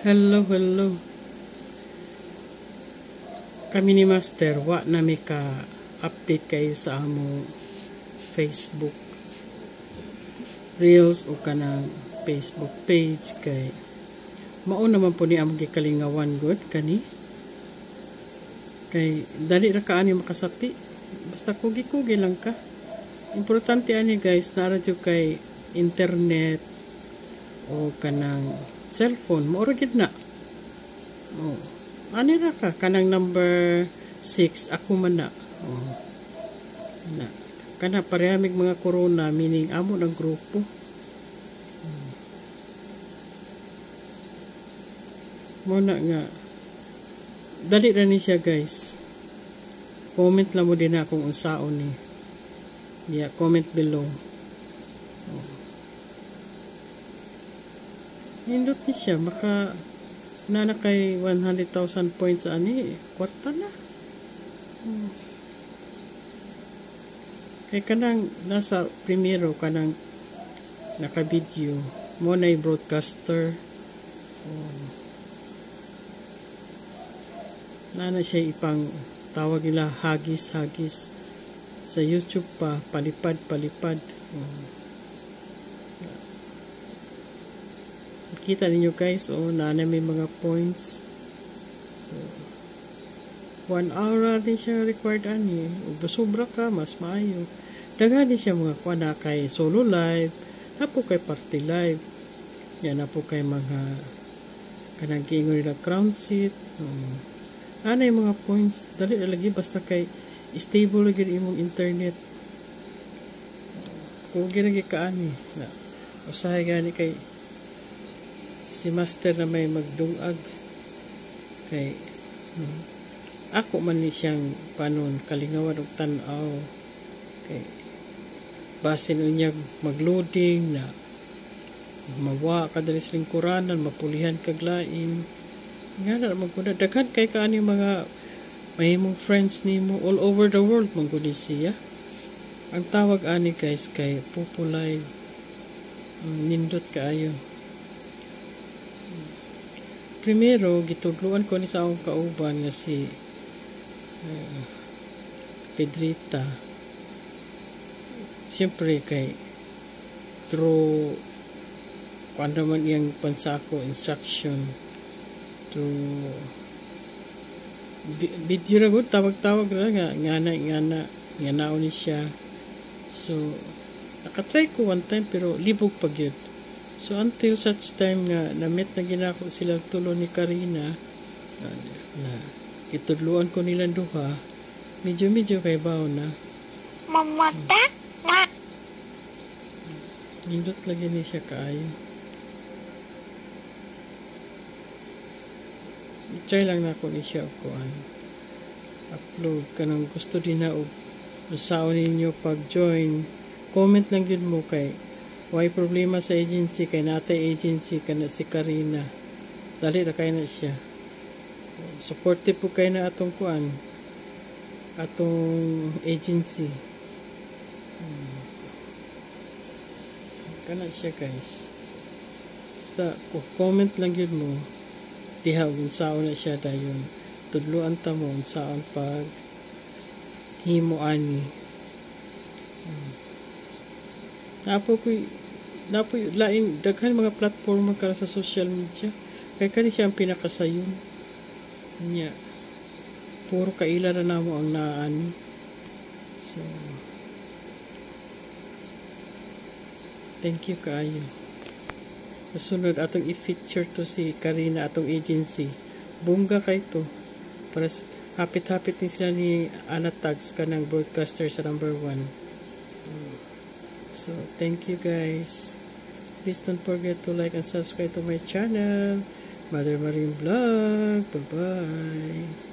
Hello, hello. Kami ni Master, wa na mi ka update kayo sa among Facebook Reels o kanang Facebook page kay mao naman po ni among gikalingawan good kani. Kay dali ra ka ani makasapi. Basta kugi-kugi lang ka. Importante ani guys, nara jud kay internet o kanang cellphone mo ra gid na. Oh. Ani ra ka kanang number 6 ako man na. Oh. Na. Kana parehamig mga corona meaning amo ng grupo. Mo na nga dali ra ni siya guys. Comment lang mo din na kung unsaon ni. Yeah, comment below. Oh. Nindot ni siya maka na kay 100,000 points ani kwarta na. Kay kanang nasa primero kanang naka-video mo na broadcaster. Na siya ipang tawag nila hagis sa YouTube pa palipad. Kita ninyo guys, na may mga points. So 1 hour din siya required ani. Ug sobra ka mas maayo. Daghan din siya mga kuana kay solo live, napo kay party live. Yan napo kay mga kanang giingon nila crown seat. Ana yung mga points dali lagi basta kay stable lagi imong internet. Kung ginagi ka ani na usahay gani kay si Master na may magdungag kay ako man ni siyang panon kalingawan og tan-aw kay basin unya magloading na mawa ka dali sa lingkuranan mapulihan kag lain nga na magkuda daghan kay kaani mga mahimong friends nimo all over the world mangguni siya. Ang tawag ani guys kay populay nindot kaayo. Primero, gitudluan ko ni sa akong kauban nga si Pedrita. Siyempre kay through kung naman iyang pansako instruction through video na good, tawag-tawag na nga naon ni siya. So, nakatry ko one time pero libog pag yun. So until such time nga na-meet na ginako sila tulo ni Karina na itudluan ko nilang duha medyo kay bao na mamata na nindot lagi ni siya kaayo. I-try lang na ko ni siya upload kanang gusto din na usaon ninyo pag-join comment lang yun mo kay why problema sa agency kay natay agency kana si Karina dali ra kay na siya supportive po kay na atong kuan atong agency kana siya guys basta comment lang yun mo diha unsaon na siya dayon tudluan ta mo unsaon pag himo ani Napo lain daghan mga platform kara sa social media kay kani siya ang pinakasayon niya puro kaila na namo ang naani. So thank you kaayo. Kasunod atong i-feature to si Karina atong agency bungga kay to para hapit-hapit din sila ni Ana Tags kanang broadcaster sa number 1. So, thank you guys. Please don't forget to like and subscribe to my channel, Mother Marine Vlog. Bye-bye.